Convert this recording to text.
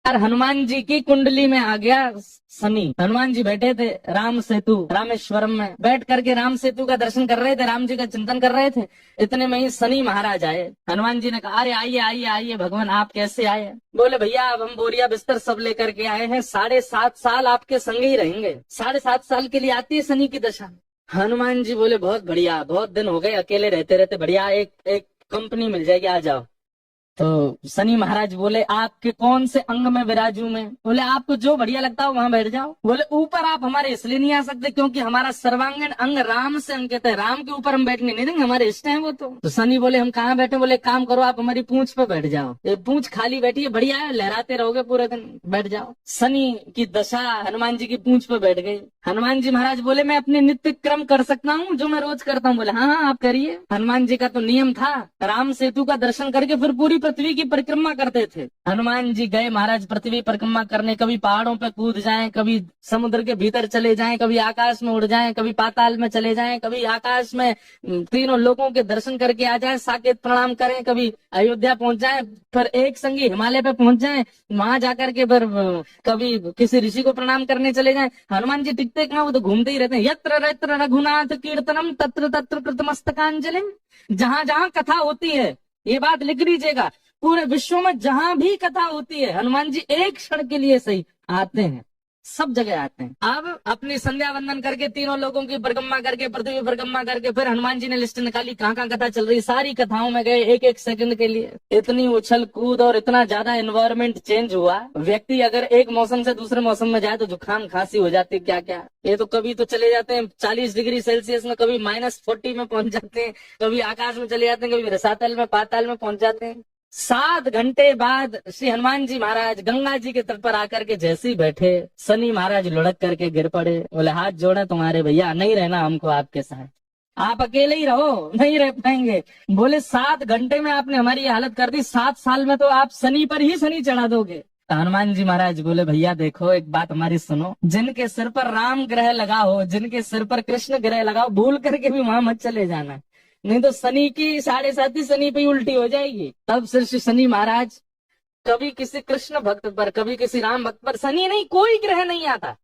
यार हनुमान जी की कुंडली में आ गया शनि। हनुमान जी बैठे थे राम सेतु रामेश्वरम में, बैठ करके राम सेतु का दर्शन कर रहे थे, राम जी का चिंतन कर रहे थे। इतने में ही शनि महाराज आए। हनुमान जी ने कहा, अरे आइए आइए आइए भगवान, आप कैसे आए? बोले भैया अब हम बोरिया बिस्तर सब लेकर के आए हैं, 7.5 साल आपके संग ही रहेंगे। 7.5 साल के लिए आती है शनि की दशा। हनुमान जी बोले बहुत बढ़िया, बहुत दिन हो गए अकेले रहते रहते, बढ़िया एक एक कंपनी मिल जाएगी, आ जाओ। तो शनि महाराज बोले, आपके कौन से अंग में विराजू मैं? बोले आपको जो बढ़िया लगता हो वहां बैठ जाओ। बोले ऊपर आप हमारे इसलिए नहीं आ सकते क्योंकि हमारा सर्वांगीण अंग राम से अंकित है, राम के ऊपर हम बैठने नहीं देंगे, हमारे इष्ट हैं वो। तो शनि बोले हम कहाँ बैठे? बोले एक काम करो, आप हमारी पूंछ पे बैठ जाओ, ये पूंछ खाली बैठी है, बढ़िया है, लहराते रहोगे पूरे दिन, बैठ जाओ। शनि की दशा हनुमान जी की पूंछ पे बैठ गई। हनुमान जी महाराज बोले मैं अपने नित्य क्रम कर सकता हूँ जो मैं रोज करता हूँ? बोले हाँ हाँ आप करिए। हनुमान जी का तो नियम था, राम सेतु का दर्शन करके फिर पूरी पृथ्वी की परिक्रमा करते थे। हनुमान जी गए महाराज पृथ्वी परिक्रमा करने, कभी पहाड़ों पे कूद जाएं, कभी समुद्र के भीतर चले जाएं, कभी आकाश में उड़ जाएं, कभी पाताल में चले जाएं, कभी आकाश में तीनों लोगों के दर्शन करके आ जाएं, साकेत प्रणाम करें, कभी अयोध्या पहुंच जाएं, फिर एक संगी हिमालय पे पहुंच जाएं, वहां जाकर के फिर कभी किसी ऋषि को प्रणाम करने चले जाएं। हनुमान जी टिकते कहाँ, वो तो घूमते ही रहते हैं। यत्र यत्र रघुनाथ कीर्तनम तत्र तत्र कृतमस्तकांजलि। जहां जहां कथा होती है, ये बात लिख लीजिएगा, पूरे विश्व में जहां भी कथा होती है हनुमान जी एक क्षण के लिए सही आते हैं, सब जगह आते हैं। अब अपनी संध्या वंदन करके तीनों लोगों की परिक्रमा करके पृथ्वी परिक्रमा करके फिर हनुमान जी ने लिस्ट निकाली कहाँ कहाँ कथा चल रही, सारी कथाओं में गए एक एक सेकंड के लिए। इतनी उछल कूद और इतना ज्यादा एनवायरमेंट चेंज हुआ, व्यक्ति अगर एक मौसम से दूसरे मौसम में जाए तो जुकाम खांसी हो जाती है, क्या क्या। ये तो कभी तो चले जाते हैं 40 डिग्री सेल्सियस में, कभी -40 में पहुंच जाते हैं, कभी आकाश में चले जाते हैं, कभी रसातल में पाताल में पहुंच जाते हैं। 7 घंटे बाद श्री हनुमान जी महाराज गंगा जी के तट पर आकर के जैसे ही बैठे, शनि महाराज लुढ़क करके गिर पड़े। बोले हाथ जोड़े तुम्हारे भैया, नहीं रहना हमको आपके साथ, आप अकेले ही रहो, नहीं रह पाएंगे। बोले 7 घंटे में आपने हमारी ये हालत कर दी, 7 साल में तो आप शनि पर ही शनि चढ़ा दोगे। तो हनुमान जी महाराज बोले भैया देखो एक बात हमारी सुनो, जिनके सिर पर राम ग्रह लगा हो, जिनके सिर पर कृष्ण ग्रह लगा हो, भूल करके भी वहां मत चले जाना, नहीं तो शनि की 7.5 शनि पे उल्टी हो जाएगी। तब सिर से शनि महाराज, कभी किसी कृष्ण भक्त पर, कभी किसी राम भक्त पर, शनि नहीं कोई ग्रह नहीं आता,